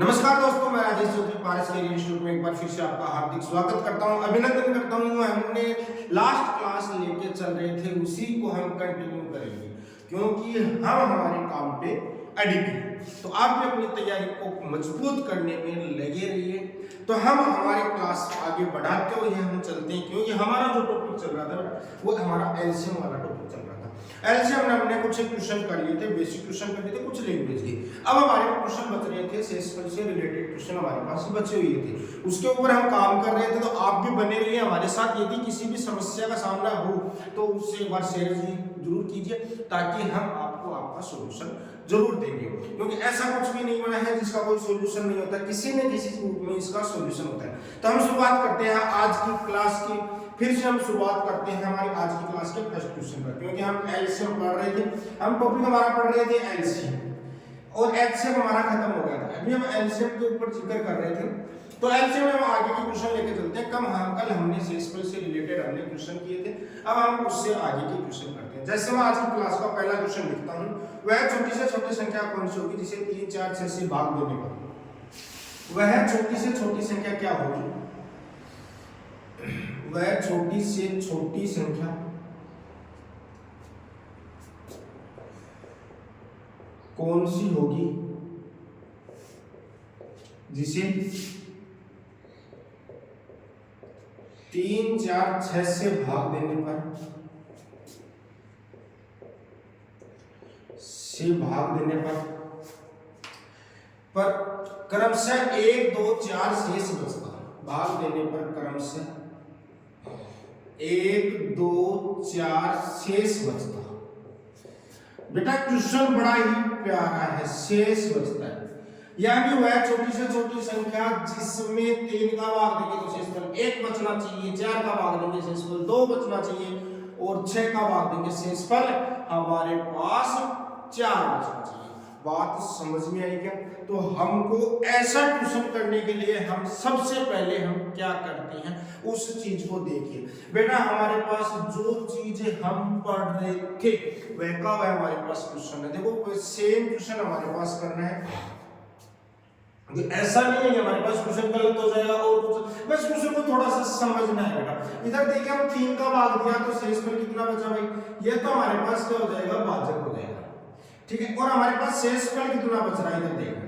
नमस्कार दोस्तों, मैं राजेश चौधरी पारस कैरियर इंस्टीट्यूट में एक बार फिर से आपका हार्दिक स्वागत करता हूं, अभिनंदन करता हूं। हमने लास्ट क्लास लेके चल रहे थे, उसी को हम कंटिन्यू करेंगे क्योंकि हम हमारे काम पे अडिग हैं। तो आप भी अपनी तैयारी को मजबूत करने में लगे रहिए। तो हम हमारे क्लास आगे बढ़ाते हुए हम चलते हैं क्योंकि हमारा जो टॉपिक चल रहा था वो हमारा एलसीएम वाला टॉपिक चल रहा था। एलसीएम में हमने कुछ क्वेश्चन कर लिए थे, बेसिक क्वेश्चन कर लिए थे, कुछ लैंग्वेज के। अब हमारे क्वेश्चन बच रहे थे, सेशफल से रिलेटेड क्वेश्चन हमारे पास बचे हुए थे, उसके ऊपर हम काम कर रहे थे। तो आप भी बने रहिए हमारे साथ। यदि किसी भी समस्या का सामना हो तो उससे एक बार शेयर जरूर कीजिए ताकि हम आपको आपका सॉल्यूशन जरूर देंगे, क्योंकि ऐसा कुछ भी नहीं बना है जिसका कोई सॉल्यूशन नहीं होता, किसी न किसी रूप में इसका सॉल्यूशन होता है। तो हम शुरुआत करते हैं आज की क्लास की। फिर से हम शुरुआत करते हैं हमारी आज की क्लास के फर्स्ट क्वेश्चन पर, क्योंकि हम एलसीएम पढ़ रहे थे। हम टॉपिक हमारा पढ़ रहे थे एलसीएम और एचसीएम हमारा खत्म हो गया था। अभी हम एलसीएम के ऊपर जिक्र कर रहे थे। तो एलसीएम में हम आगे के क्वेश्चन लेके चलते हैं। कल हमने सेशफल से रिलेटेड हमने क्वेश्चन किए थे, अब हम उससे आगे के क्वेश्चन करते हैं। जैसे मैं आज की क्लास का पहला क्वेश्चन लिखता हूं, वह छोटी से छोटी संख्या कौन सी होगी जिसे 3, 4, 6 से भाग देने पर वह छोटी से छोटी संख्या क्या होगी? वह छोटी से छोटी संख्या कौन सी होगी जिसे 3, 4, 6 से भाग देने पर क्रमशः 1, 2, 4 शेष बचता। भाग देने पर क्रमशः 1, 2, 4 शेष बचता। बेटा क्वेश्चन बड़ा ही प्यारा है, शेष बचता है, यानी वह छोटी से छोटी संख्या जिसमें 3 का भाग देंगे तो शेषफल 1 बचना चाहिए, 4 का भाग देंगे शेषफल 2 बचना चाहिए और 6 का भाग देंगे शेषफल हमारे पास 4 बचना चाहिए। बात समझ में आई क्या? तो हमको ऐसा क्वेश्चन करने के लिए हम सबसे पहले हम क्या करते हैं उस चीज को देखिए। बेटा हमारे पास जो चीज हम पढ़ रहे थे वह का वह हमारे पास क्वेश्चन है। देखो सेम क्वेश्चन हमारे पास करना है, ऐसा नहीं है कि हमारे पास क्वेश्चन गलत हो जाएगा और कुछ, बस क्वेश्चन को थोड़ा सा समझना है। बेटा इधर देखिए, हम 3 का भाग दिया तो शेषफल कितना बचा भाई? ये तो हमारे पास क्या हो जाएगा? भाजक हो जाएगा, ठीक है। और हमारे पास शेषफल कितना बच रहा है? इधर देखना,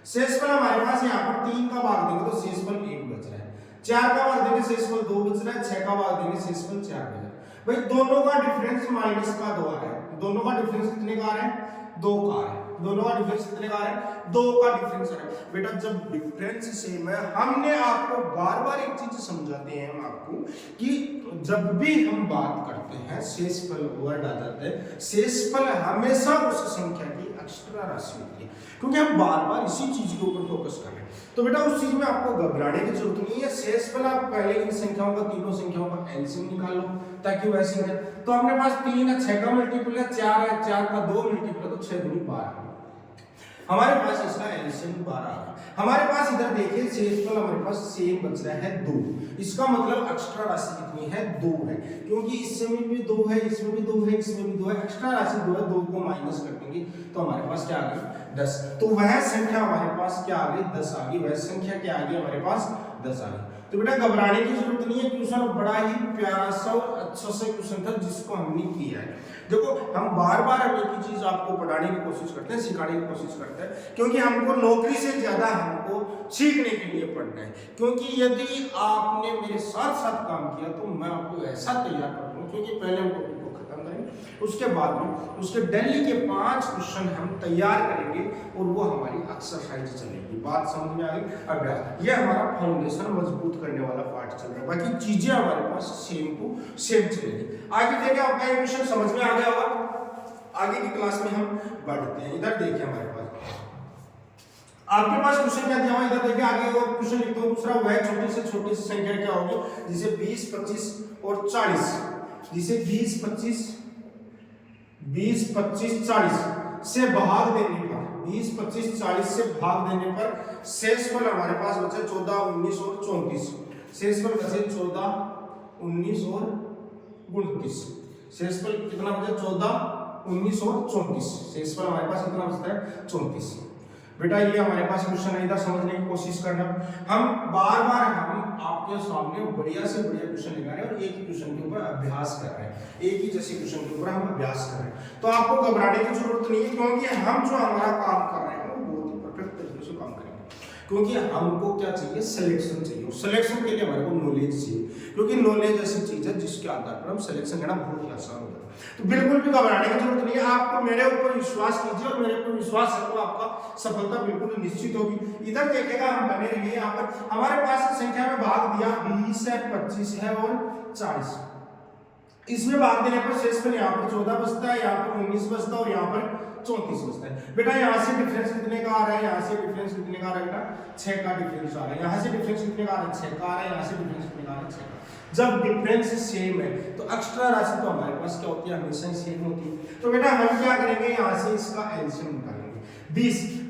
शेषफल हमारे पास यहाँ पर 3 का भाग देंगे तो शेषफल 1 बच रहा है, 4 का भाग देंगे शेषफल 2 बच रहा है, 6 का भाग देंगे शेषफल 4 बच रहा है। भाई दोनों का डिफरेंस माइनस का 2 आ रहा है। दोनों का डिफरेंस कितने का आ रहा है? 2 का आ रहा है। दोनों का डिफरेंस कितने का आ रहा है? 2 का डिफरेंस आ रहा है। बेटा जब डिफरेंस सेम है, हमने आपको बार-बार एक चीज समझाते हैं हम आपको कि जब भी हम बात करते हैं शेषफल वर्ड आ जाता है, शेषफल हमेशा उस संख्या की एक्स्ट्रा राशि होती है, क्योंकि हम बार-बार इसी चीज के ऊपर फोकस कर रहे हैं। तो बेटा उस चीज में आपको घबराने की जरूरत नहीं है। शेषफल आप पहले इन संख्याओं का, तीनों संख्याओं का एलसीएम निकाल लो ताकि वैसे है। तो हमने पास 3 है, 6 का मल्टीपल है, 4 है, 4 का 2 मल्टीपल है तो 6 दूनी 12। हमारे पास इसका एलसीएम 12 आ गया। हमारे पास इधर देखिए शेषफल हमारे पास सेम बच रहा है 2। इसका मतलब एक्स्ट्रा राशि कितनी है? 2 है, क्योंकि इसमें भी 2 है, इसमें भी 2 है, इसमें भी 2 है, एक्स्ट्रा राशि 2 है। 2 को माइनस कर देंगे तो हमारे पास क्या आ गई? 10। तो वह संख्या हमारे पास क्या आ गई? 10 आ गई। वह संख्या क्या आ गई? हमारे पास 10 आ गई। तो बेटा घबराने की जरूरत नहीं है, क्वेश्चन बड़ा ही प्यारा सा और अच्छा सा क्वेश्चन था जिसको हमने किया है। देखो हम बार-बार एक ही चीज आपको पढ़ाने की कोशिश करते हैं, सिखाने की कोशिश करते हैं, क्योंकि हमको नौकरी से ज्यादा हमको सीखने के लिए पढ़ना है। क्योंकि यदि आपने मेरे साथ साथ काम किया तो मैं आपको ऐसा तैयार कर दूं, क्योंकि पहले हम टॉपिक को खत्म करेंगे, उसके बाद में उसके डेली के 5 क्वेश्चन हम तैयार करेंगे और वो हमारी एक्सरसाइज चलेगी। बात समझ में आ गई? अभ्यास, ये हमारा फाउंडेशन मजबूत करने वाला पार्ट चल रहा है, बाकी चीजें हमारे पास सेम टू सेम चलेगी। आगे देखिए आपका क्वेश्चन समझ में आ गया होगा। आगे की क्लास में हम बढ़ते हैं। इधर देखिए हमारे पास आपके पास क्वेश्चन क्या दिया हुआ है? इधर देखिए आगे और क्वेश्चन लिखता हूं दूसरा, वह छोटी से छोटी संख्या क्या होगी जिसे 20, 25 और 40, जिसे 20, 25, 40 से भाग देने पर 20, 25, 40 से भाग देने पर शेषफल हमारे पास बचे 14, 19 और 34। शेषफल बचे 14, 19 और 29। शेषफल कितना बचा? 14, 19 और 34। शेषफल हमारे पास कितना बचता है? 34। बेटा ये हमारे पास क्वेश्चन है, इधर समझने की कोशिश करना। हम बार बार हम आपके सामने बढ़िया से बढ़िया क्वेश्चन लेकर आ रहे हैं और एक ही क्वेश्चन के ऊपर अभ्यास कर रहे हैं, एक ही जैसे क्वेश्चन के ऊपर हम अभ्यास कर रहे हैं। तो आपको घबराने की जरूरत नहीं है, क्योंकि हम जो हमारा काम कर रहे हैं वो बहुत ही परफेक्ट तरीके से काम करेंगे। क्योंकि हमको क्या चाहिए, सिलेक्शन चाहिए। सिलेक्शन के लिए हमारे को नॉलेज चाहिए, क्योंकि नॉलेज ऐसी चीज है जिसके आधार पर हम सिलेक्शन करना बहुत ही आसान होता है। तो बिल्कुल भी घबराने की जरूरत नहीं है, आपको मेरे ऊपर विश्वास कीजिए और मेरे ऊपर विश्वास है तो आपका सफलता बिल्कुल निश्चित होगी। इधर देखिएगा, हम बने रहेंगे। यहाँ पर हमारे पास संख्या में भाग दिया 20 है, 25 है और 40। इसमें भाग देने पर शेषफल यहाँ पर 14 बचता है, यहाँ पर 19 बचता है और यहाँ पर 34 बचता है। बेटा यहाँ से डिफरेंस कितने का आ रहा है, यहाँ से डिफरेंस कितने का आ रहा है बेटा, 6 का डिफरेंस आ रहा है। यहाँ से डिफरेंस कितने का आ रहा है, 6 का आ रहा है। यहाँ से डिफरेंस कितने का आ रहा है, 6 का। जब डिफरेंस सेम है तो एक्स्ट्रा राशि तो हमारे पास क्या होती है, हमेशा ही सेम होती है। तो बेटा हम क्या करेंगे, यहाँ से इसका एलसीएम निकालेंगे।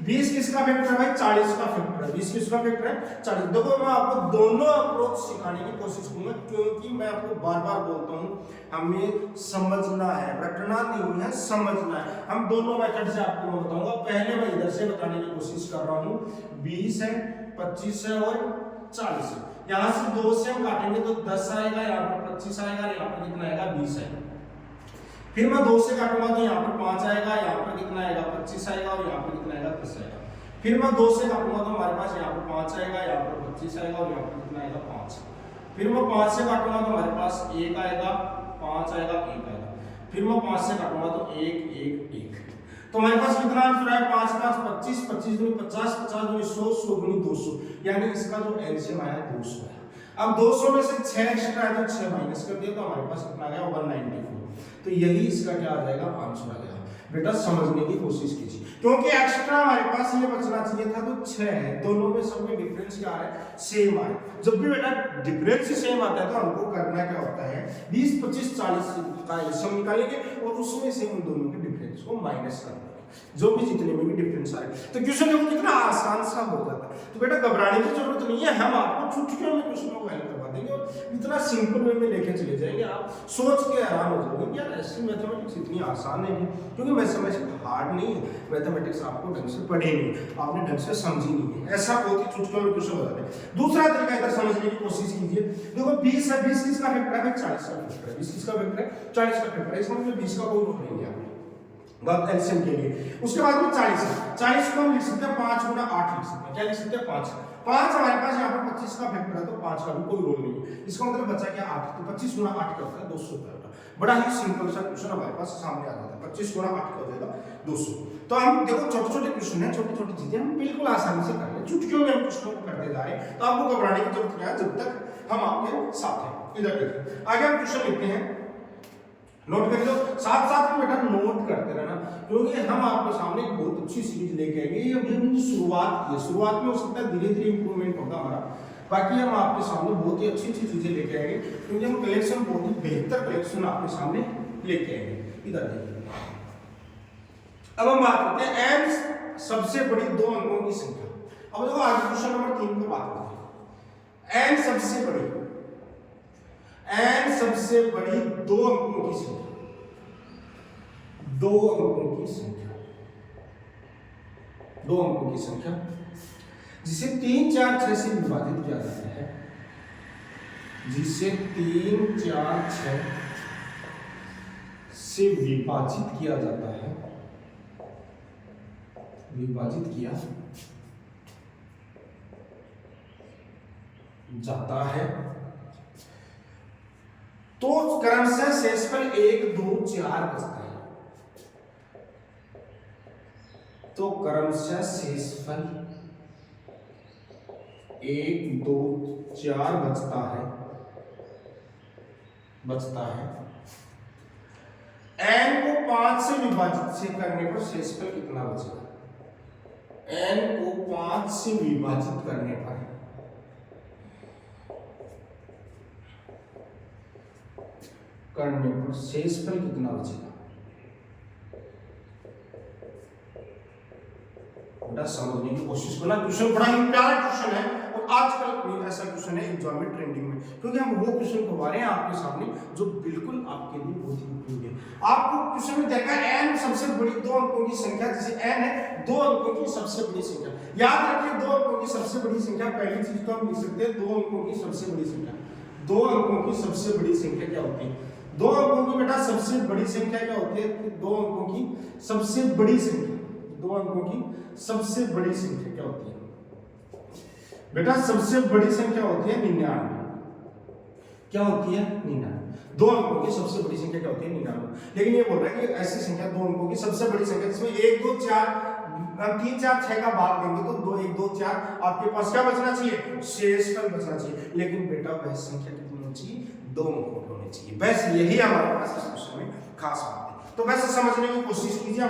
20 किसका फैक्टर है भाई, 40 का फैक्टर है। 20 किसका फैक्टर है, 40। देखो मैं आपको दोनों अप्रोच सिखाने की कोशिश करूंगा, क्योंकि मैं आपको बार बार बोलता हूँ हमें समझना है, रटना नहीं है, समझना है। हम दोनों मेथड से आपको मैं बताऊंगा। पहले मैं इधर से बताने की कोशिश कर रहा हूँ, 20 है, 25 है और 40 है। यहाँ से 2 से हम काटेंगे तो 10 आएगा, यहाँ पर 25 आएगा, यहाँ पर कितना आएगा, 20 आएगा। फिर मैं 2 से काटूंगा तो यहाँ पर 5 आएगा, यहाँ पर कितना आएगा, 25 आएगा और यहाँ पर कितना आएगा, 10 आएगा। फिर मैं 2 से काटूंगा तो हमारे पास यहाँ पर 5 आएगा, यहाँ पर 25 आएगा और यहाँ पर कितना आएगा, 5। फिर मैं 5 से काटूंगा तो हमारे पास 1 आएगा, 5 आएगा, 1 आएगा। फिर मैं 5 से काटूंगा तो 1 1 1। तो हमारे पास कितना आंसर है, 5 5 25, 25 दूनी 50, 50 दूनी 100, 100 दूनी 200, यानी इसका जो एलसीएम आया 200 है। अब 200 में से 6 एक्स्ट्रा है तो 6 माइनस कर दिया तो हमारे पास कितना आ गया, 194। तो यही इसका क्या आ जाएगा, आंसर आ जाएगा। बेटा समझने की कोशिश कीजिए, क्योंकि एक्स्ट्रा हमारे पास ये बचना चाहिए था तो 6 है, दोनों में सब में डिफरेंस क्या आ रहा है, सेम आ रहा है। जब भी बेटा डिफरेंस सेम आता है तो हमको करना क्या होता है, 20 25 40 का एलसीएम निकालेंगे और उसमें से उन दोनों के डिफरेंस को माइनस करना है, जो भी जितने में भी डिफरेंस आ रहे हैं। तो क्वेश्चन देखो कितना आसान सा हो जाता है। तो बेटा घबराने की जरूरत नहीं है, हम आपको चुटकियों में क्वेश्चनों को हल करवा देंगे और इतना सिंपल वे में लेके चले जाएंगे, आप सोच के हैरान हो जाओगे यार ऐसी मैथमेटिक्स इतनी आसान है। क्योंकि मैथमेटिक्स हार्ड नहीं है, मैथमेटिक्स आपको ढंग से पढ़े नहीं, आपने ढंग से समझी नहीं है, ऐसा बहुत ही चुटकियों में क्वेश्चन हो जाते हैं। दूसरा तरीका इधर समझने की कोशिश कीजिए। देखो 20 है, 20 किसका फैक्टर है, 40 का फैक्टर है। 20 किसका फैक्टर है, 40 का फैक्टर है। इसका मतलब 20 का कोई रोल नहीं है बात एलसीएम के लिए। उसके बाद में 40 है, 40 को हम लिख सकते हैं 5 गुना 8 लिख सकते हैं। क्या लिख सकते हैं, 5 हमारे पास यहाँ पर 25 का फैक्टर है तो 5 का भी कोई रोल नहीं है। इसका मतलब बचा क्या, 8। तो 25 गुना 8 करता है 200 होता है। बड़ा ही सिंपल सा क्वेश्चन हमारे पास सामने आ जाता है, 25 गुना 8 का हो जाएगा 200। तो हम देखो छोटे छोटे क्वेश्चन है, छोटी छोटी चीजें हम बिल्कुल आसानी से कर रहे हैं, चुटकियों में हम क्वेश्चनों को करते जा रहे हैं। तो आपको घबराने की जरूरत नहीं है जब तक हम आपके साथ हैं। इधर देखिए आगे हम क्वेश्चन लिखते हैं, नोट कर लो, साथ साथ में बेटा नोट करते रहना, क्योंकि हम आपके सामने एक बहुत अच्छी सीरीज लेके आएंगे। ये अभी हमने शुरुआत की है, शुरुआत में हो सकता है धीरे धीरे इंप्रूवमेंट होगा हमारा, बाकी हम आपके सामने बहुत ही अच्छी अच्छी चीजें लेके आएंगे, क्योंकि हम कलेक्शन बहुत ही बेहतर कलेक्शन आपके सामने लेके आएंगे। इधर देखिए अब हम बात करते हैं एन सबसे बड़ी 2 अंकों की संख्या। अब देखो आगे क्वेश्चन नंबर 3 पर बात करते हैं। एन सबसे बड़ी 2 अंकों की संख्या, 2 अंकों की संख्या, 2 अंकों की संख्या जिसे 3 4 6 से विभाजित किया जाता है, जिसे 3 4 6 से विभाजित किया जाता है, विभाजित किया जाता है, तो क्रमशः शेषफल 1 2 4 बचता है। तो क्रमशः शेषफल 1 2 4 बचता है। n को 5 से विभाजित से करने पर शेषफल कितना बचेगा, n को 5 से विभाजित करने पर शेषफल कितना बचेगा। बेटा समझने की कोशिश करना, क्वेश्चन बड़ा ही प्यारा क्वेश्चन है और आजकल ऐसा क्वेश्चन है एग्जाम में ट्रेंडिंग में, क्योंकि हम वो क्वेश्चन करवा रहे हैं आपके सामने जो बिल्कुल आपके लिए बहुत ही उपयोगी है। आपको क्वेश्चन में देखा n सबसे बड़ी दो अंकों की संख्या जैसे n है, दो अंकों की सबसे बड़ी संख्या। याद रखिए दो अंकों की सबसे बड़ी संख्या, पहली चीज तो हम लिख सकते हैं दो अंकों की सबसे बड़ी संख्या। दो अंकों की सबसे बड़ी संख्या क्या होती है? दो अंकों की बेटा सबसे बड़ी संख्या क्या होती है? दो अंकों की सबसे बड़ी संख्या, दो अंकों की सबसे बड़ी संख्या क्या होती है बेटा? सबसे बड़ी संख्या होती है 99। क्या होती है? 99। दो अंकों की सबसे बड़ी संख्या क्या होती है? 99। लेकिन ये बोल रहा है कि ऐसी संख्या दो अंकों की सबसे बड़ी संख्या जिसमें 1 2 4 3 4 6 का भाग देंगे तो 2 1 2 4 आपके पास क्या बचना चाहिए? शेषफल बचना चाहिए। लेकिन बेटा वह संख्या कितनी होनी चाहिए? दो अंकों की होनी चाहिए। बस यही हमारे पास इस क्वेश्चन में खास बात है। तो वैसे समझने की कोशिश कीजिए।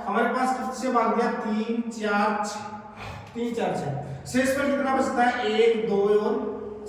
हमारे पास किससे भाग दिया? 3 4 6, 3 4 6। शेषफल कितना बचता है? 1 2 और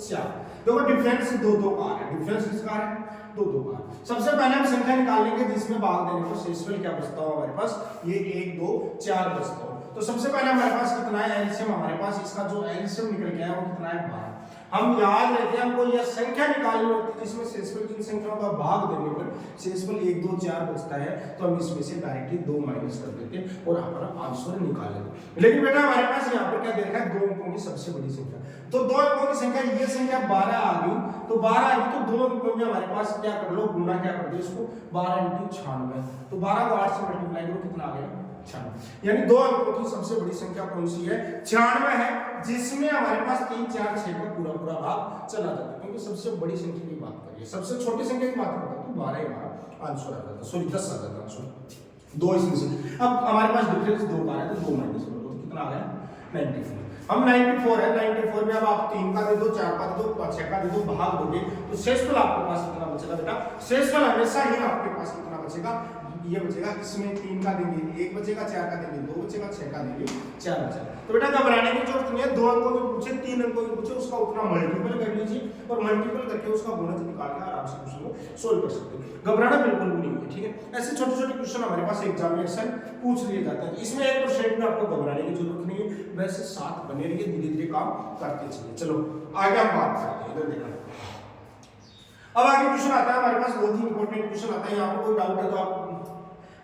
4। देखो डिफरेंस 2 2 का है। डिफरेंस किसका है? 2 2 का। सबसे पहले हम संख्या निकाल लेंगे जिसमें भाग देने पर शेषफल क्या बचता हो हमारे पास? ये 1 2 4 बचता हो। तो सबसे पहले हमारे पास कितना है? एलसीएम हमारे पास इसका जो एलसीएम निकल गया है वो कितना है? 12। हम याद रखते हैं हमको यह संख्या निकालनी होती है जिसमें शेषफल की संख्याओं का भाग देने पर शेषफल 1 2 4 बचता है। तो हम इसमें से डायरेक्टली 2 माइनस कर देते हैं और हमारा आंसर निकाल लेते। लेकिन बेटा हमारे पास यहाँ पर क्या दे रखा है? दो अंकों की सबसे बड़ी संख्या। तो दो अंकों की संख्या, ये संख्या 12 आ गई। तो 12 आ गई तो दो अंकों में हमारे पास क्या कर लो? गुना क्या कर दो इसको? 12 × 96। तो 12 को 8 से मल्टीप्लाई करो, कितना आ गया? 96। यानी दो अंकों की सबसे बड़ी संख्या कौन सी है? 96 है, जिसमें हमारे पास 3 4 6 का पूरा पूरा भाग चला जाता है। क्योंकि सबसे बड़ी संख्या की बात करिए, सबसे छोटी संख्या की बात करते हैं तो 12 हमारा आंसर आ जाता है। सॉरी 10 आ जाता है आंसर। दो इसमें से अब हमारे पास डिफरेंस 2 का है तो 2 माइनस कर दो तो कितना आ गया? 94। हम 94 है, 94 में अब आप 3 का दे दो, 4 का दे दो, 6 का दे दो, भाग दोगे तो शेषफल आपके पास कितना बचेगा बेटा? शेषफल हमेशा ही आपके पास कितना बचेगा? ये बचेगा। इसमें 3 का देंगे 1 बचेगा, 4 का देंगे 2 बचेगा, 6 का देंगे 4 बचेगा। तो बेटा घबराने की जरूरत नहीं है। दो अंकों की पूछे, 3 अंकों की पूछे, उसका उतना मल्टीपल कर लीजिए और मल्टीपल करके उसका गुणज निकाल के आराम से क्वेश्चन को सोल्व कर सकते हैं। घबराना बिल्कुल भी नहीं है, ठीक है। ऐसे छोटे छोटे क्वेश्चन हमारे पास एग्जाम में अक्सर पूछ लिए जाते हैं। इसमें 1% भी आपको घबराने की जरूरत नहीं है। वैसे साथ बने रहिए, धीरे धीरे काम करते चलिए। चलो आगे हम बात करते हैं। इधर देखना, अब आगे क्वेश्चन आता है हमारे पास, बहुत ही इंपॉर्टेंट क्वेश्चन आता है। यहाँ पर कोई डाउट है तो आप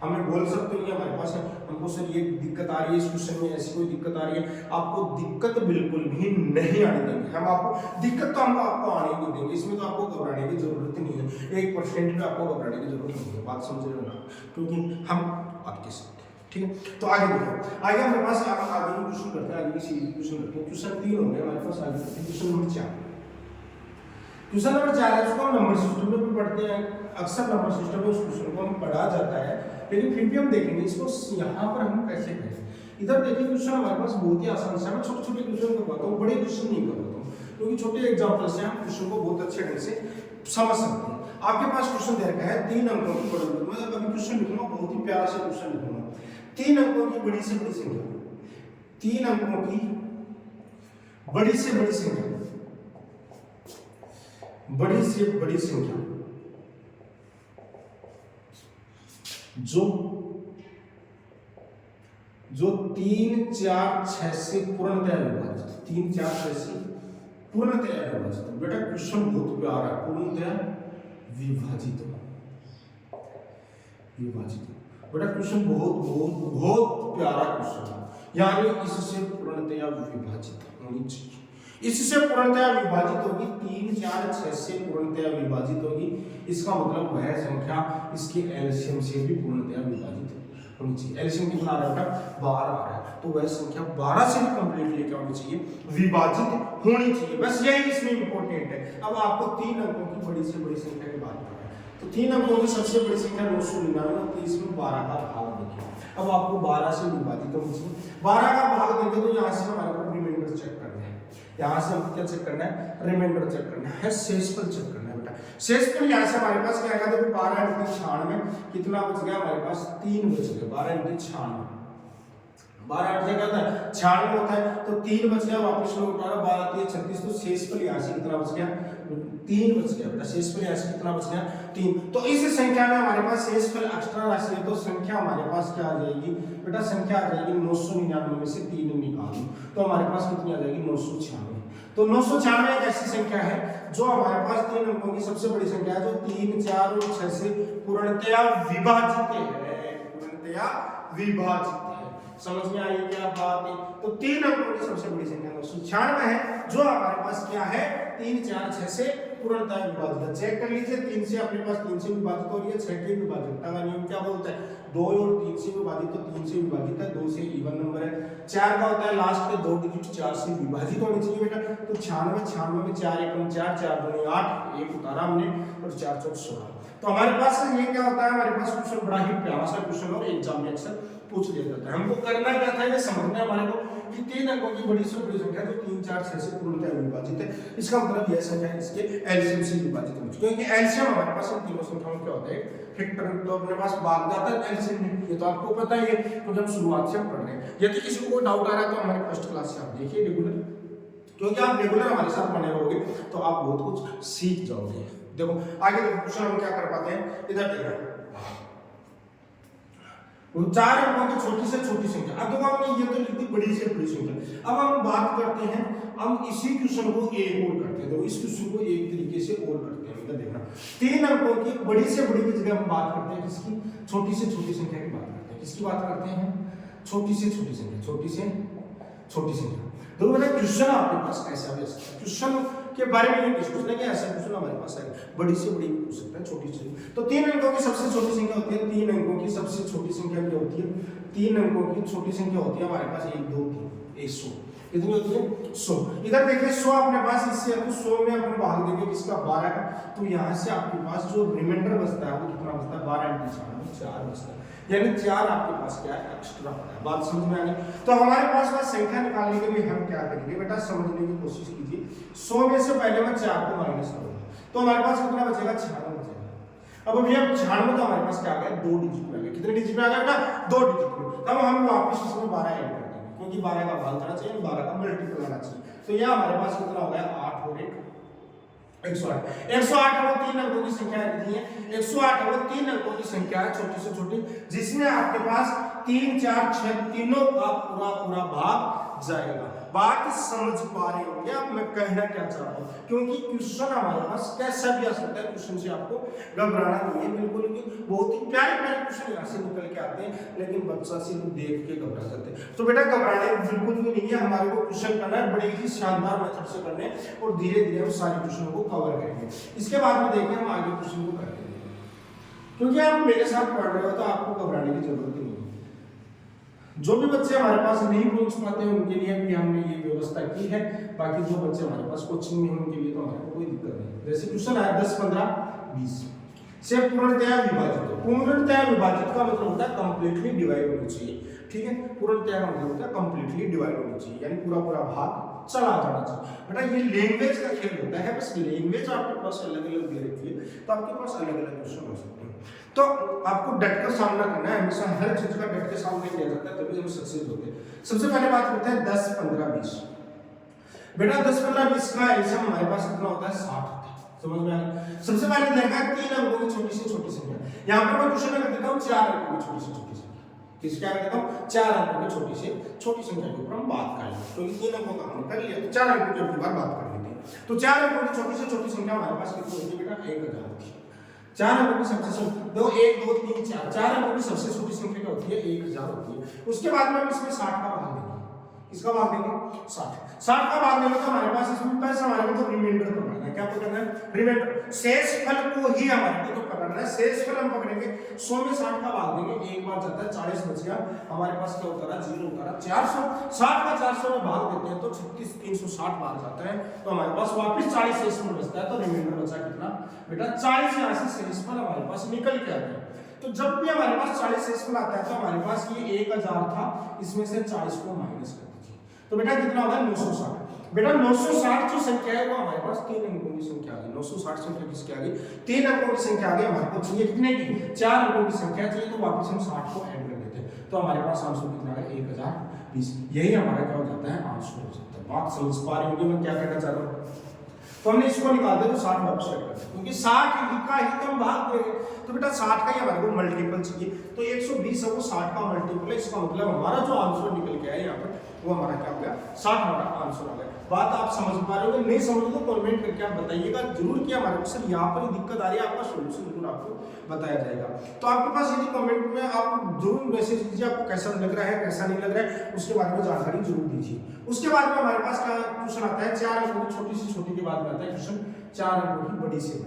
हमें बोल सकते हो कि हमारे पास है, हमको सर ये दिक्कत आ रही है इस क्वेश्चन में, ऐसी कोई दिक्कत आ रही है। आपको दिक्कत बिल्कुल भी नहीं आने देंगे हम। आपको दिक्कत तो हम आपको आने नहीं देंगे। इसमें तो आपको घबराने की जरूरत नहीं है। 1% भी आपको घबराने की जरूरत नहीं है। बात समझ रहे हो ना? क्योंकि हम आपके साथ, ठीक है। तो आगे देखो, आगे हमारे पास आगे क्वेश्चन करते हैं। आगे की क्वेश्चन करते हैं। क्वेश्चन 3 हो गए हमारे पास। आगे क्वेश्चन नंबर 4। क्वेश्चन नंबर 4 है, उसको हम नंबर सिस्टम में भी पढ़ते हैं। अक्सर नंबर सिस्टम में उस क्वेश्चन को हम पढ़ा जाता है, लेकिन फिर भी हम देखेंगे इसको यहाँ पर हम कैसे करें। इधर देखिए क्वेश्चन हमारे पास बहुत ही आसान सा है। मैं छोटे छोटे क्वेश्चन करवाता हूँ, बड़े क्वेश्चन नहीं करवाता हूँ, क्योंकि छोटे एग्जाम्पल से हम क्वेश्चन को बहुत अच्छे ढंग से समझ सकते हैं। आपके पास क्वेश्चन दे रखा है 3 अंकों की बड़ी, मैं अभी क्वेश्चन लिखूंगा, बहुत ही प्यारा सा क्वेश्चलिखूंगा। 3 अंकों की बड़ी से बड़ी संख्या, 3 अंकों की बड़ी से बड़ी संख्या, बड़ी से बड़ी संख्या जो 3 4 6 से पूर्णतया विभाजित, 3 4 6 से पूर्णतया विभाजित। बेटा क्वेश्चन बहुत प्यारा है। पूर्णतया विभाजित, विभाजित। बेटा क्वेश्चन बहुत बहुत बहुत प्यारा क्वेश्चन है। यानी इससे पूर्णतया विभाजित होनी चाहिए। इससे पूर्णतया विभाजित होगी, 3 4 6 से पूर्णतया विभाजित होगी। इसका मतलब वह संख्या इसके एलसीएम से भी पूर्णतया विभाजित होनी चाहिए। एलसीएम कितना आ रहा है? 12 आ रहा है। तो वह संख्या 12 से भी कंप्लीटली क्या होनी चाहिए? विभाजित होनी चाहिए। बस यही इसमें इंपॉर्टेंट है। अब आपको 3 अंकों की बड़ी से बड़ी संख्या की बात करना है, तो 3 अंकों की सबसे बड़ी संख्या 999, तो इसमें 12 का भाग देखिए। अब आपको 12 से विभाजित होनी चाहिए। 12 का भाग देंगे तो यहाँ से हमारे को रिमाइंडर चेक करना है। यहाँ से हमको क्या चेक करना है? रिमाइंडर चेक करना है, शेषफल चेक करना है। बेटा शेषफल यहाँ से हमारे पास क्या आएगा? देखो 12 × 96 कितना बच गया हमारे पास? 3 बच गया। 12 × 96, 12 8 क्या होता है? 96 होता है। तो 3 बच गया, वापस लोग उठा रहा, 12 3 36। तो शेषफल यहाँ से कितना बच गया? 3 बच गया। बेटा शेषफल यहाँ से कितना बच गया? 3। तो इस संख्या में हमारे पास शेषफल एक्स्ट्रा राशि है, तो संख्या हमारे पास क्या आ जाएगी? बेटा संख्या आ जाएगी 999 में से 3 निकाल दो तो हमारे पास कितनी आ जाएगी? 996। तो 996 एक ऐसी संख्या है जो हमारे पास 3 अंकों की सबसे बड़ी संख्या है, जो 3 4 और 6 से पूर्णतया विभाजित है। पूर्णतया क्या विभाजित है। समझ में आई क्या बात है? तो 3 अंकों की सबसे बड़ी संख्या 996 है, जो हमारे पास क्या है 3 4 6 से पूर्णतः विभाजित है। चेक कर लीजिए, 3 से अपने पास 3 से विभाजित हो रही है, 6 की विभाजितता का नियम क्या बोलता है? 2 और 3 से विभाजित, तो 3 से विभाजित है, 2 से इवन नंबर है। 4 का होता है लास्ट के 2 डिजिट 4 से विभाजित होनी चाहिए बेटा। तो 96 में 4 एकम 4, 4 दूनी 8, 1 उतारा हमने और 4 चौक 16। तो हमारे पास ये क्या होता है, हमारे पास क्वेश्चन बड़ा ही प्यारा सा क्वेश्चन और एग्जाम में अक्सर पूछ लिया जाता है। हमको करना क्या था, ये समझना है हमारे को कि 3 अंकों की बड़ी से बड़ी संख्या जो 3 4 6 से पूर्णतः विभाजित है, इसका मतलब यह संख्या इसके एलसीएम से विभाजित होनी चाहिए, क्योंकि एलसीएम हमारे पास इन तीनों संख्याओं क्या होता है फैक्टर, तो अपने पास भाग जाता है एलसीएम में। ये तो आपको पता ही है क्योंकि हम शुरुआत से हम पढ़ रहे हैं। यदि किसी को डाउट आ रहा है तो हमारे फर्स्ट क्लास से आप देखिए रेगुलर, क्योंकि आप रेगुलर हमारे साथ बने रहोगे तो आप बहुत कुछ सीख जाओगे। देखो आगे देखो क्वेश्चन हम क्या कर पाते हैं, इधर देखो 4 अंकों की छोटी से छोटी संख्या। अब देखो हमने ये तो लिख दी बड़ी से बड़ी संख्या। अब हम बात करते हैं, हम इसी क्वेश्चन को एक और करते हैं। देखो इस क्वेश्चन को एक तरीके से और करते हैं, इधर देखना 3 अंकों की बड़ी से बड़ी की जगह हम बात करते हैं किसकी? छोटी से छोटी संख्या की बात करते हैं। किसकी बात करते हैं? छोटी से छोटी संख्या, छोटी से छोटी संख्या। देखो बेटा क्वेश्चन आपके पास ऐसा भी है, क्वेश्चन के बारे में ये पूछना है कि ऐसा क्वेश्चन हमारे पास है, बड़ी से बड़ी पूछ सकता है, छोटी से। तो 3 अंकों की सबसे छोटी संख्या होती है, 3 अंकों की सबसे छोटी संख्या क्या होती है? 3 अंकों की छोटी संख्या होती है हमारे पास 1 2 3 100। कितनी होती है? 100। इधर देखिए 100 अपने पास, इससे तो 100 में अपने भाग देंगे किसका? 12 का। तो यहाँ से आपके पास जो रिमाइंडर बचता है वो कितना बचता है? 12 × 4 बचता है, यानी 4 आपके पास क्या है? एक्स्ट्रा है। बात समझ में आ गई? तो हमारे पास बस संख्या निकालने के लिए हम क्या करेंगे बेटा, समझने की कोशिश कीजिए। 100 में से पहले मैं 4 को माइनस करूंगा, तो हमारे पास कितना बचेगा? 96 बचेगा। अब भैया 96 तो हमारे पास क्या आ गया? 2 डिजिट में आ गया। कितने डिजिट में आ गया बेटा? 2 डिजिट में। तब हम वापस इसमें 12 ऐड कर देंगे, क्योंकि 12 का भाग करना चाहिए, 12 का मल्टीपल आना चाहिए। तो यह हमारे पास कितना हो गया? 8 और 1 108। 108 वो 3 अंकों की संख्या दी है। 108 वो 3 अंकों की संख्या है, छोटी से छोटी, जिसमें आपके पास 3 4 6 तीनों का पूरा भाग जाएगा। बात समझ पा रहे होंगे आप मैं कहना क्या चाह रहा हूं, क्योंकि क्वेश्चन हमारे पास कैसा भी आ सकता है, क्वेश्चन से आपको घबराना नहीं है बिल्कुल भी। बहुत ही प्यारे प्यारे क्वेश्चन यहाँ से निकल के आते हैं, लेकिन बच्चा सिर्फ देख के घबरा जाते हैं। तो बेटा घबराने बिल्कुल भी नहीं है, हमारे को क्वेश्चन करना है बड़े ही शानदार मेथड से करने और धीरे धीरे हम सारे क्वेश्चन को कवर करेंगे। इसके बाद में देखिए हम आगे क्वेश्चन को करते हैं, क्योंकि आप मेरे साथ पढ़ रहे हो तो आपको घबराने की जरूरत नहीं है। जो भी बच्चे हमारे पास नहीं पहुंच पाते हैं उनके लिए भी हमने ये व्यवस्था की है, बाकी जो बच्चे हमारे पास कोचिंग में हैं उनके लिए तो हमारे को कोई दिक्कत नहीं। जैसे क्वेश्चन है 10 15 20 से पूर्णतया विभाजित। पूर्णतया विभाजित का मतलब होता है कंप्लीटली डिवाइड होनी चाहिए, ठीक है? पूर्णतया का मतलब होता है कंप्लीटली डिवाइड होनी चाहिए, यानी पूरा भाग चला जाना चाहिए। बेटा ये लैंग्वेज का खेल होता है, बस लैंग्वेज आपके पास अलग अलग दे रखी है तो आपके पास अलग अलग क्वेश्चन हो सकते हैं। तो आपको डट कर सामना करना है, हमेशा हर चीज का डट के सामने किया जाता है, तभी हम सक्सेस होते हैं। सबसे पहले बात करते हैं 10 15 20। बेटा 10 15 20 का एलसीएम हमारे पास कितना होता है? 60 होता है। समझ में आया? सबसे पहले देखा 3 अंकों की छोटी से छोटी संख्या। यहाँ पर मैं क्वेश्चन कर देता हूँ 4 अंकों की छोटी से छोटी संख्या। किस क्या कर देता हूँ? 4 अंकों की छोटी से छोटी संख्या के ऊपर हम बात कर लेंगे, क्योंकि 3 अंकों का हमने कर लिया तो 4 अंकों की बार बात कर लेते हैं। तो 4 अंकों की छोटी से छोटी संख्या हमारे पास कितनी होती है बेटा? 1000 होती है। 4 अंकों की सबसे छोटी, दो 1 2 3 4 4 अंकों की सबसे छोटी संख्या क्या होती है? 1000 होती है। उसके बाद में हम इसमें 60 का भाग देंगे। किसका भाग देंगे? 60 का भाग देंगे तो हमारे पास इसमें पैसा हमारे को तो रिमाइंडर पकड़ना है। क्या पकड़ना है? रिमाइंडर, शेष फल को ही हमारे को तो पकड़ना है। शेष फल हम पकड़ेंगे, 100 में 60 का भाग देंगे, एक बार जाता है 40 बच गया, हमारे पास क्या उतारा? 0 उतारा। 400 60 का 400 में भाग देते हैं तो 36 360 भाग जाता है, तो हमारे पास वापस 40 शेष फल बचता है। तो रिमाइंडर बचा कितना बेटा? 40 यहाँ से शेष फल हमारे पास निकल के आता है। तो जब भी हमारे पास 40 शेष फल आता है तो हमारे पास ये 1000 था, इसमें से 40 को माइनस कर दीजिए, तो बेटा कितना होगा? 960। बेटा 960 जो संख्या है वो हमारे पास 3 अंकों की संख्या आ गई। 960 संख्या किसकी आ गई? 3 अंकों की संख्या आ गई। हमारे को चाहिए कितने की? 4 अंकों की संख्या चाहिए, तो वापस हम 60 को ऐड कर देते हैं, तो हमारे पास आंसर कितना आ गया? 1020। यही हमारा क्या हो जाता है? आंसर हो जाता है। बात समझ पा रहे होंगे मैं क्या कहना चाह रहा हूँ? तो हमने इसको निकाल दिया तो 60 वापस ऐड कर दिया, क्योंकि 60 का ही हम भाग देंगे, तो बेटा 60 का ही हमारे को मल्टीपल चाहिए, तो 120 है वो 60 का मल्टीपल है। इसका मतलब हमारा जो आंसर निकल के आया यहाँ पर वो हमारा क्या हो गया? 60 हमारा आंसर आ गया। बात आप समझ पा रहे हो? नहीं समझ तो कमेंट करके आप बताइएगा जरूर कि हमारे को सर यहाँ पर ही दिक्कत आ रही है, आपका सोल्यूशन जरूर आपको बताया जाएगा। तो आपके पास यदि कमेंट में आप जरूर मैसेज कीजिए आपको कैसा लग रहा है कैसा नहीं लग रहा है, उसके बारे में जानकारी जरूर दीजिए। उसके बाद में हमारे पास क्या क्वेश्चन आता है, 4 अंकों की छोटी से छोटी के बाद में आता है क्वेश्चन 4 अंकों की बड़ी से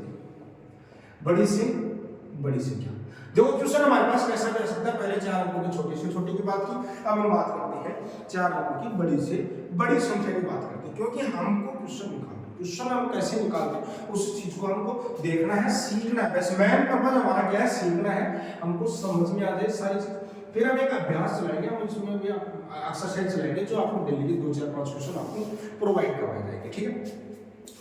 बड़ी संख्या। देखो क्वेश्चन हमारे पास कैसा कर सकता है, पहले 4 अंकों की छोटी से छोटी की बात की, अब हम बात करते हैं 4 अंकों की बड़ी से बड़ी संख्या की बात करते हैं, क्योंकि हमको क्वेश्चन हम कैसे निकालते हैं उस चीज को हमको देखना है, सीखना है। बस मेन पर्पस हमारा क्या है, सीखना है, हमको समझ में आ जाए सारी चीज। फिर हम एक अभ्यास चलाएंगे, हम इसमें भी एक्सरसाइज चलाएंगे जो आपको डेली के 2 4 5 क्वेश्चन आपको प्रोवाइड करवाए जाएंगे। ठीक है,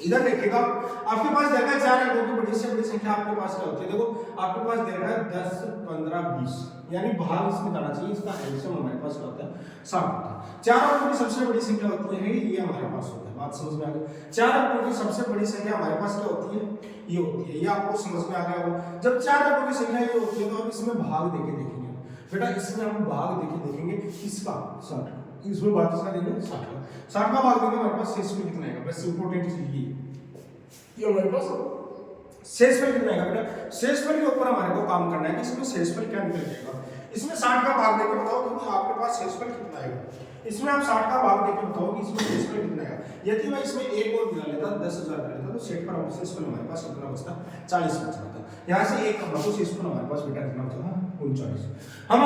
इधर देखिएगा आपके पास देखा 4 अंकों की बड़ी से बड़ी संख्या आपके पास क्या होती है। देखो आपके पास देखा है 10 15 20 यानी भाग इसमें जाना चाहिए, इसका एलसीएम हमारे पास क्या होता है 7 होता है। 4 अंकों की सबसे बड़ी संख्या होती है ये हमारे पास होता है, बात समझ में आ गई। 4 अंकों की सबसे बड़ी संख्या हमारे पास क्या होती है, ये होती है, ये आपको समझ में आ गया होगा। जब 4 अंकों की संख्या ये होती है तो अब इसमें भाग देके देखेंगे बेटा, इसमें हम भाग देके देखेंगे किसका 60, इसमें बात इसका देंगे 60 का भाग देंगे, हमारे पास शेष में कितना आएगा। बस इंपॉर्टेंट चीज ये हमारे पास शेषफल कितना आएगा बेटा, शेषफल के ऊपर हमारे को काम करना है कि इसमें शेषफल क्या निकल जाएगा। इसमें 60 का भाग देके बताओ क्योंकि आपके पास शेषफल कितना आएगा, इसमें आप 60 का भाग देके बताओ कि इसमें शेषफल कितना आएगा। यदि मैं इसमें एक और मिला लेता 10,000 कर लेता तो सेट पर शेषफल हमारे पास कितना बचता 40 बच जाता। यहाँ से एक हमको शेषफल हमारे पास बेटा कितना बचा 39। हम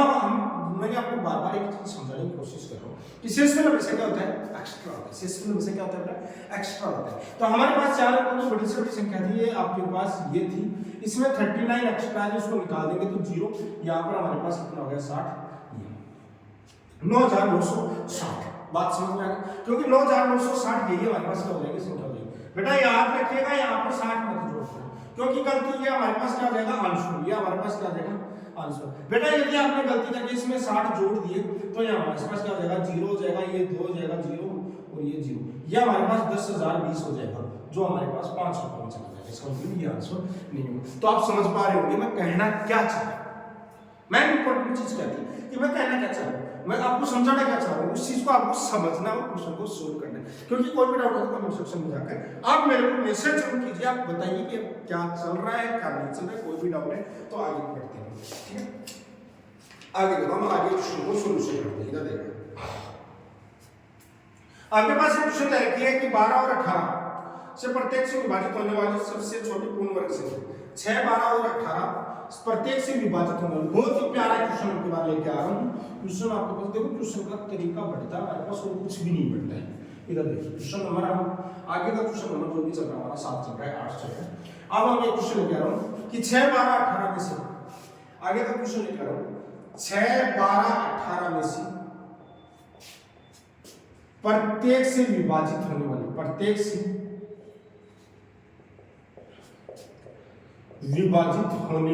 मैंने आपको बार बार एक चीज समझाने की कोशिश कर रहा हूँ कि शेषफल हमेशा क्या होता है, एक्स्ट्रा होता है। शेषफल हमेशा क्या होता है बेटा, एक्स्ट्रा होता है। तो हमारे पास 4 अंकों की बड़ी से बड़ी संख्या थी, ये आपके पास ये थी, इसमें 39 एक्स्ट्रा है, उसको निकाल देंगे तो 0, यहाँ पर हमारे पास कितना हो गया 60, 9,960। बात समझ में आ गई, क्योंकि 9,960 यही हमारे पास क्या हो जाएगी संख्या हो जाएगी। बेटा याद रखिएगा यहाँ पर 60 मत जोड़ना, क्योंकि गलती ये हमारे पास क्या हो जाएगा अंश, ये हमारे पास क्या हो जाएगा अंश। बेटा यदि आपने गलती करके इसमें 60 जोड़ दिए तो यहाँ हमारे पास क्या हो जाएगा 0 हो जाएगा, ये 2 हो जाएगा 0 और ये 0, ये हमारे पास 10,020 हो जाएगा, जो हमारे पास 5 रुपये में चला जाएगा। इसका मतलब ये आंसर नहीं होगा। तो आप समझ पा रहे होंगे मैं कहना क्या चाह रहा हूं, मैं इंपॉर्टेंट चीज क्या थी कि मैं कहना क्या चाह रहा हूं, मैं आपको समझाना क्या चाह रहा हूं, उस चीज को आपको समझना और क्वेश्चन को सोल्व करना है। क्योंकि कोई भी डाउट हो तो कमेंट सेक्शन में जाकर आप मेरे को मैसेज जरूर कीजिए, आप बताइए कि क्या चल रहा है क्या नहीं चल रहा है, कोई भी डाउट है तो आगे बढ़ते हैं। ठीक है, आगे देखो, हम आगे क्वेश्चन को सोल्यूशन करते हैं। इधर देखो आपके पास एक क्वेश्चन है कि 12 और 18 से प्रत्येक से विभाजित होने वाली सबसे छोटी पूर्ण वर्ग संख्या 6, 12 और 18 प्रत्येक से विभाजित होने वाली। बहुत ही प्यारा क्वेश्चन आपके बारे लेके आ रहा हूं। क्वेश्चन आपके पास देखो, क्वेश्चन का तरीका बढ़ता है, हमारे पास और कुछ भी नहीं बढ़ता है। इधर देखिए क्वेश्चन नंबर, हम आगे का क्वेश्चन नंबर जो भी चल रहा है हमारा 7 चल रहा है 8 चल रहा है। अब हम एक क्वेश्चन लेके आ रहा हूं कि 6, 12, 18 में से आगे का क्वेश्चन लेके आ रहा हूं 6, 12, 18 में से प्रत्येक से विभाजित होने वाली, प्रत्येक से विभाजित होने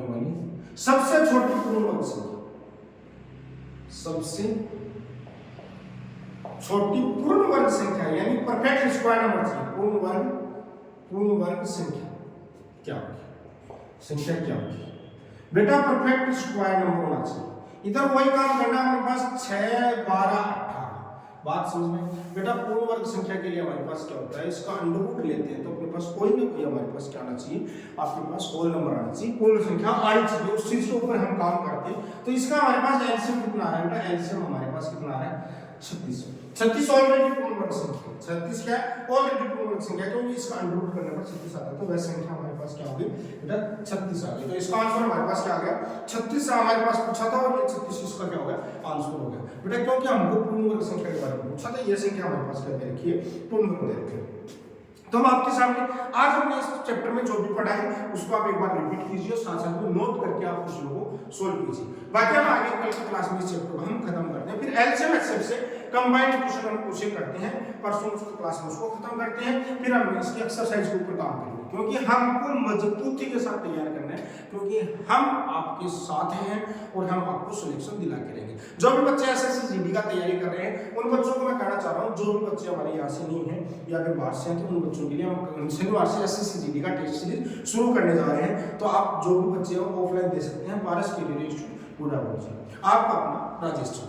वाली सबसे छोटी पूर्ण वर्ग संख्या, सबसे छोटी पूर्ण वर्ग संख्या यानी परफेक्ट स्क्वायर नंबर चाहिए। पूर्ण वर्ग संख्या क्या होगी, संख्या क्या होगी बेटा, परफेक्ट स्क्वायर नंबर होना चाहिए। इधर वही काम करना है, हमारे पास 6, 12, 18 बात समझ में बेटा। पूर्ण वर्ग संख्या के लिए हमारे पास क्या होता है, इसका अंडर रूट लेते हैं तो अपने पास कोई ना कोई हमारे पास क्या आना चाहिए, आपके पास होल नंबर आना चाहिए, पूर्ण संख्या आनी चाहिए, उस चीज के ऊपर हम काम करते हैं। तो इसका हमारे पास एलसीएम कितना आ रहा है बेटा, एलसीएम हमारे पास कितना आ रहा है 36। 36 ऑलरेडी पूर्ण वर्ग संख्या, 36 क्या है ऑलरेडी पूर्ण वर्ग संख्या, क्योंकि इसका अंडर रूट करने पर 36 आता है, तो वह संख्या हमारे पास क्या होगी बेटा 36 आ गई। तो इसका आंसर हमारे पास क्या आ गया 36 हमारे पास पूछा था और ये 36 इसका क्या हो गया आंसर हो गया बेटा, क्योंकि हमको पूर्ण वर्ग संख्या के बारे में पूछा था, ये संख्या हमारे पास क्या दे रखी है पूर्ण वर्ग दे रखी है। तो हम आपके सामने आज हमने इस चैप्टर में जो भी पढ़ा है उसको आप एक बार रिपीट कीजिए और साथ साथ में नोट करके आप क्वेश्चन को सोल्व कीजिए। बाकी हम आगे कल की क्लास में इस चैप्टर को हम खत्म करते हैं, फिर एलसीएम एचसीएफ से कंबाइंड क्वेश्चन हम कोशिश करते हैं, परसों उसको क्लास में उसको खत्म करते हैं, फिर हम इसकी एक्सरसाइज के ऊपर काम करेंगे, क्योंकि हमको मजबूती के साथ तैयार करना है, क्योंकि हम आपके साथ हैं और हम आपको सिलेक्शन दिला के रहेंगे। जो भी बच्चे एसएससी जीडी का तैयारी कर रहे हैं उन बच्चों को मैं कहना चाह रहा हूँ, जो भी बच्चे हमारे यहाँ से नहीं है या फिर बाहर से हैं तो उन बच्चों के लिए हम शनिवार से एसएससी जीडी का टेस्ट सीरीज शुरू करने जा रहे हैं। तो आप जो भी बच्चे हो ऑफलाइन दे सकते हैं, पारस के लिए पूरा आपका अपना राजेश।